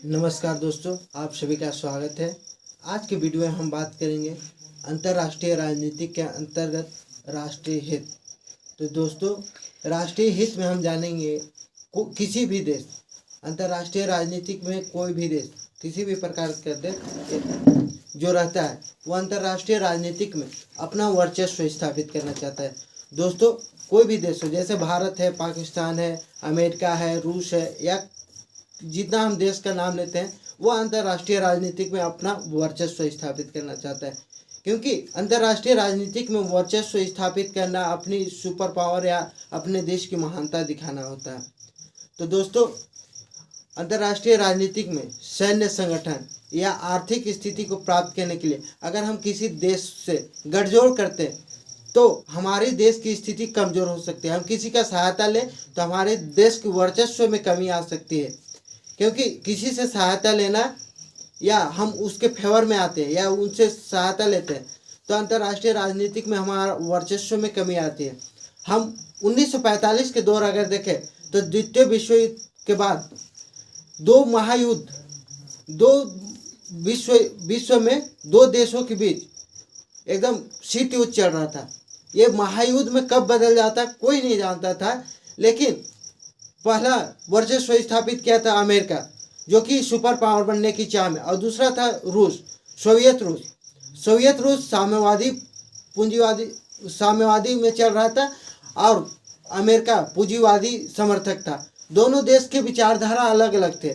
नमस्कार दोस्तों, आप सभी का स्वागत है। आज के वीडियो में हम बात करेंगे अंतर्राष्ट्रीय राजनीति के अंतर्गत राष्ट्रीय हित। तो दोस्तों, राष्ट्रीय हित में हम जानेंगे किसी भी देश, अंतर्राष्ट्रीय राजनीतिक में कोई भी देश किसी भी प्रकार का देश जो रहता है वो अंतर्राष्ट्रीय राजनीतिक में अपना वर्चस्व स्थापित करना चाहता है। दोस्तों, कोई भी देश हो, जैसे भारत है, पाकिस्तान है, अमेरिका है, रूस है, या जितना हम देश का नाम लेते हैं, वो अंतर्राष्ट्रीय राजनीतिक में अपना वर्चस्व स्थापित करना चाहता है। क्योंकि अंतर्राष्ट्रीय राजनीतिक में वर्चस्व स्थापित करना अपनी सुपर पावर या अपने देश की महानता दिखाना होता है। तो दोस्तों, अंतर्राष्ट्रीय राजनीतिक में सैन्य संगठन या आर्थिक स्थिति को प्राप्त करने के लिए अगर हम किसी देश से गठजोड़ करते हैं तो हमारे देश की स्थिति कमजोर हो सकती है। हम किसी का सहायता लें तो हमारे देश के वर्चस्व में कमी आ सकती है, क्योंकि किसी से सहायता लेना या हम उसके फेवर में आते हैं या उनसे सहायता लेते हैं तो अंतर्राष्ट्रीय राजनीतिक में हमारा वर्चस्व में कमी आती है। हम 1945 के दौर अगर देखें तो द्वितीय विश्व युद्ध के बाद दो महायुद्ध, विश्व में दो देशों के बीच एकदम शीत युद्ध चल रहा था। ये महायुद्ध में कब बदल जाता कोई नहीं जानता था, लेकिन पहला वर्चस्व स्थापित किया था अमेरिका, जो कि सुपर पावर बनने की चाह में, और दूसरा था रूस, सोवियत रूस साम्यवादी में चल रहा था और अमेरिका पूंजीवादी समर्थक था। दोनों देश के विचारधारा अलग अलग थे।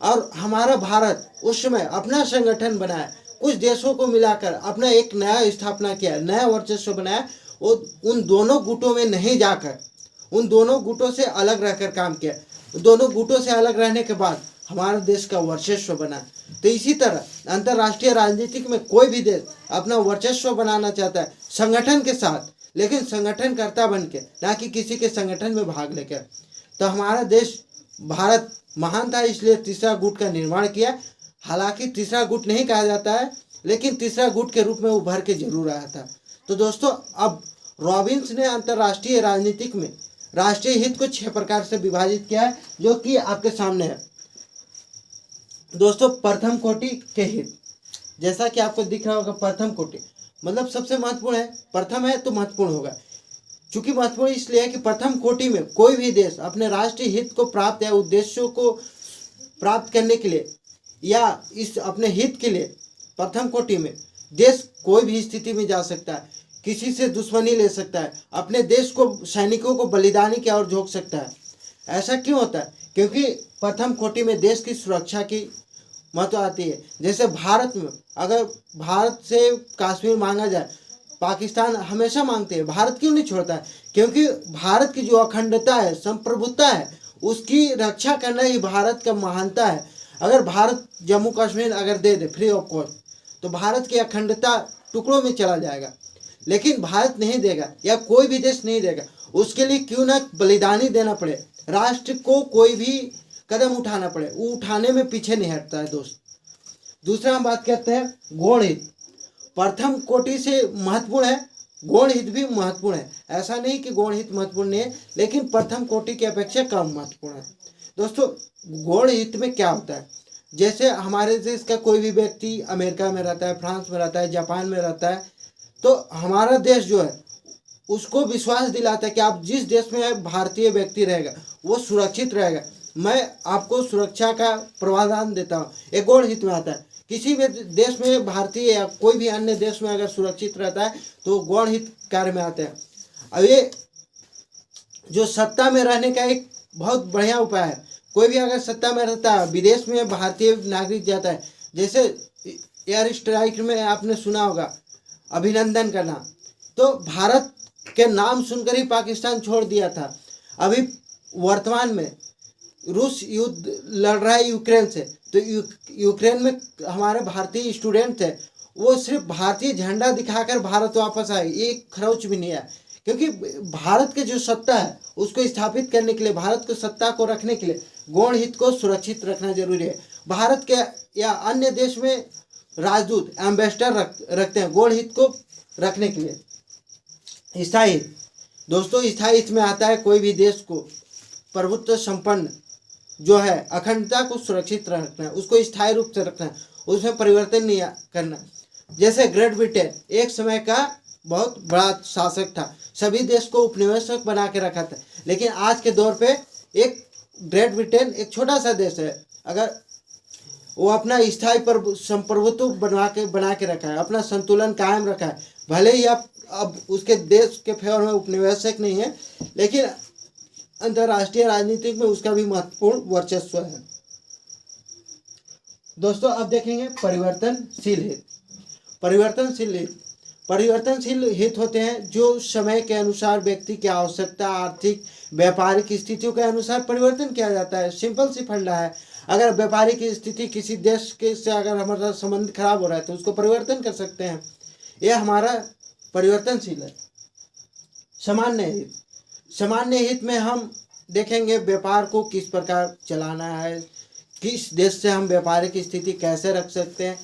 और हमारा भारत उस समय अपना संगठन बनाया, कुछ देशों को मिलाकर अपना एक नया स्थापना किया, नया वर्चस्व बनाया। वो उन दोनों गुटों में नहीं जाकर उन दोनों गुटों से अलग रहकर काम किया। दोनों गुटों से अलग रहने के बाद हमारे देश का वर्चस्व बना। तो इसी तरह अंतर्राष्ट्रीय राजनीतिक में कोई भी देश अपना वर्चस्व बनाना चाहता है संगठन के साथ, लेकिन संगठनकर्ता बन के, ना कि किसी के संगठन में भाग लेकर। तो हमारा देश भारत महान था, इसलिए तीसरा गुट का निर्माण किया। हालांकि तीसरा गुट नहीं कहा जाता है, लेकिन तीसरा गुट के रूप में उभर के जरूर आया था। तो दोस्तों, अब रॉबिन्स ने अंतर्राष्ट्रीय राजनीतिक में राष्ट्रीय हित को 6 प्रकार से विभाजित किया है, जो कि आपके सामने है। दोस्तों, प्रथम कोटि के हित, जैसा कि आपको दिख रहा होगा, प्रथम कोटि मतलब सबसे महत्वपूर्ण है। प्रथम है तो महत्वपूर्ण होगा। चूंकि महत्वपूर्ण इसलिए है कि प्रथम कोटि में कोई भी देश अपने राष्ट्रीय हित को प्राप्त या उद्देश्यों को प्राप्त करने के लिए या इस अपने हित के लिए प्रथम कोटि में देश कोई भी स्थिति में जा सकता है, किसी से दुश्मनी ले सकता है, अपने देश को, सैनिकों को बलिदानी की ओर झोंक सकता है। ऐसा क्यों होता है? क्योंकि प्रथम कोटि में देश की सुरक्षा की महत्व आती है। जैसे भारत में अगर भारत से कश्मीर मांगा जाए, पाकिस्तान हमेशा मांगते हैं, भारत क्यों नहीं छोड़ता है? क्योंकि भारत की जो अखंडता है, संप्रभुता है, उसकी रक्षा करना ही भारत का महानता है। अगर भारत जम्मू कश्मीर अगर दे दे फ्री ऑफ कॉस्ट, तो भारत की अखंडता टुकड़ों में चला जाएगा। लेकिन भारत नहीं देगा, या कोई भी देश नहीं देगा। उसके लिए क्यों ना बलिदानी देना पड़े, राष्ट्र को कोई भी कदम उठाना पड़े, वो उठाने में पीछे नहीं हटता है। दोस्त, दूसरा हम बात करते हैं गौण हित। प्रथम कोटि से महत्वपूर्ण है, गौण हित भी महत्वपूर्ण है। ऐसा नहीं कि गौण हित महत्वपूर्ण नहीं है, लेकिन प्रथम कोटि की अपेक्षा कम महत्वपूर्ण है। दोस्तों, गौण हित में क्या होता है? जैसे हमारे देश का कोई भी व्यक्ति अमेरिका में रहता है, फ्रांस में रहता है, जापान में रहता है, तो हमारा देश जो है उसको विश्वास दिलाता है कि आप जिस देश में भारतीय व्यक्ति रहेगा वो सुरक्षित रहेगा, मैं आपको सुरक्षा का प्रावधान देता हूँ। एक गौण हित में आता है। किसी भी देश में भारतीय या कोई भी अन्य देश में अगर सुरक्षित रहता है तो गौण हित कार्य में आते हैं। अब ये जो सत्ता में रहने का एक बहुत बढ़िया उपाय है। कोई भी अगर सत्ता में रहता है, विदेश में भारतीय नागरिक जाता है, जैसे एयर स्ट्राइक में आपने सुना होगा अभिनंदन का नाम, तो भारत के नाम सुनकर ही पाकिस्तान छोड़ दिया था। अभी वर्तमान में रूस युद्ध लड़ रहा है यूक्रेन से, तो यूक्रेन में हमारे भारतीय स्टूडेंट थे, वो सिर्फ भारतीय झंडा दिखाकर भारत वापस आए, एक खरोच भी नहीं आया। क्योंकि भारत के जो सत्ता है उसको स्थापित करने के लिए, भारत को सत्ता को रखने के लिए गौण हित को सुरक्षित रखना जरूरी है। भारत के या अन्य देश में राजदूत, एम्बेसडर रखते हैं गौण हित को रखने के लिए। स्थायी हित, दोस्तों स्थायी हित में आता है कोई भी देश को प्रभुत्व संपन्न जो है अखंडता को सुरक्षित रखना है, उसको स्थायी रूप से रखना है, उसमें परिवर्तन नहीं करना। जैसे ग्रेट ब्रिटेन एक समय का बहुत बड़ा शासक था, सभी देश को उपनिवेशक बना के रखा था, लेकिन आज के दौर पे एक ग्रेट ब्रिटेन एक छोटा सा देश है, अगर वो अपना स्थायी संप्रभुत्व बना के रखा है, अपना संतुलन कायम रखा है, भले ही आप अब उसके देश के फेवर में उपनिवेशक नहीं है, लेकिन अंतर्राष्ट्रीय राजनीति में उसका भी महत्वपूर्ण वर्चस्व है। दोस्तों अब देखेंगे परिवर्तनशील हित। परिवर्तनशील हित होते हैं जो समय के अनुसार व्यक्ति की आवश्यकता, आर्थिक व्यापारिक स्थितियों के अनुसार परिवर्तन किया जाता है। सिंपल सी फंडा है, अगर व्यापारिक स्थिति किसी देश के से अगर हमारा संबंध खराब हो रहा है तो उसको परिवर्तन कर सकते हैं, यह हमारा परिवर्तनशील है। सामान्य हित में हम देखेंगे व्यापार को किस प्रकार चलाना है, किस देश से हम व्यापारिक स्थिति कैसे रख सकते हैं,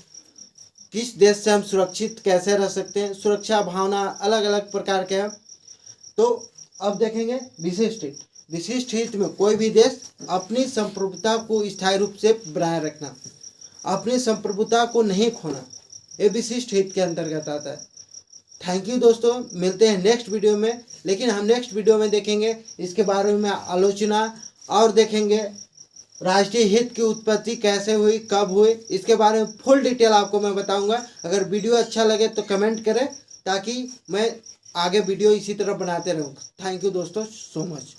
किस देश से हम सुरक्षित कैसे रह सकते हैं, सुरक्षा भावना अलग अलग प्रकार के हैं। तो अब देखेंगे विशिष्ट हित में कोई भी देश अपनी संप्रभुता को स्थायी रूप से बनाए रखना, अपनी संप्रभुता को नहीं खोना, ये विशिष्ट हित के अंतर्गत आता है। थैंक यू दोस्तों, मिलते हैं नेक्स्ट वीडियो में, लेकिन हम नेक्स्ट वीडियो में देखेंगे इसके बारे में आलोचना और देखेंगे राष्ट्रीय हित की उत्पत्ति कैसे हुई, कब हुई, इसके बारे में फुल डिटेल आपको मैं बताऊंगा। अगर वीडियो अच्छा लगे तो कमेंट करें ताकि मैं आगे वीडियो इसी तरह बनाते रहूँ। थैंक यू दोस्तों सो मच।